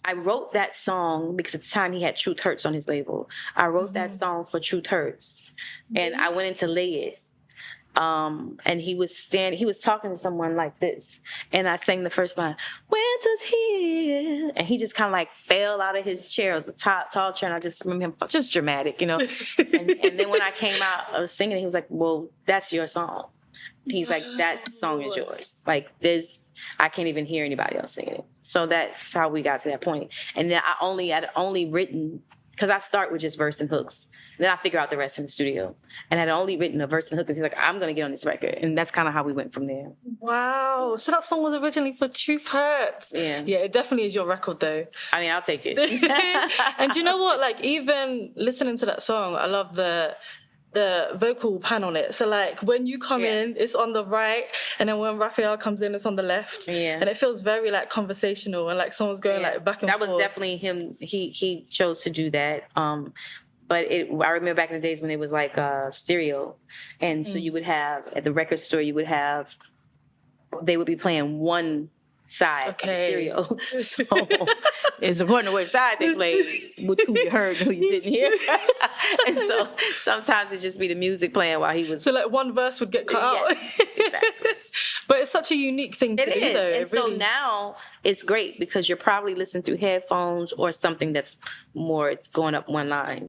I wrote that song because at the time he had Truth Hurts on his label. I wrote that song for Truth Hurts, and I went in to lay it. And he was talking to someone like this, and I sang the first line, "Winter's here," and he just kind of like fell out of his chair. It was a tall chair, and I just remember him just dramatic, and then when I came out of singing, he was like, "Well, that's your song." He's like, "That song is yours. Like I can't even hear anybody else singing it." So that's how we got to that point. And then I'd only written, because I start with just verse and hooks. Then I figure out the rest in the studio. And I'd only written a verse and hook, and he's like, "I'm going to get on this record." And that's kind of how we went from there. Wow. So that song was originally for Truth Hurts. Yeah. Yeah, it definitely is your record, though. I mean, I'll take it. And do you know what? Like, even listening to that song, I love the vocal pan on it. So, like, when you come in, it's on the right, and then when Raphael comes in, it's on the left. Yeah. And it feels very, like, conversational, and, like, someone's going, like, back and forth. That was definitely him. He chose to do that. But I remember back in the days when it was like stereo. And so you would have, at the record store, they would be playing one side of the stereo. So it's according to which side they played, who you heard and who you didn't hear. And so sometimes it'd just be the music playing while he was... So like one verse would get cut out. Exactly. But it's such a unique thing to do, though. And so now it's great because you're probably listening through headphones or something that's more, it's going up one line.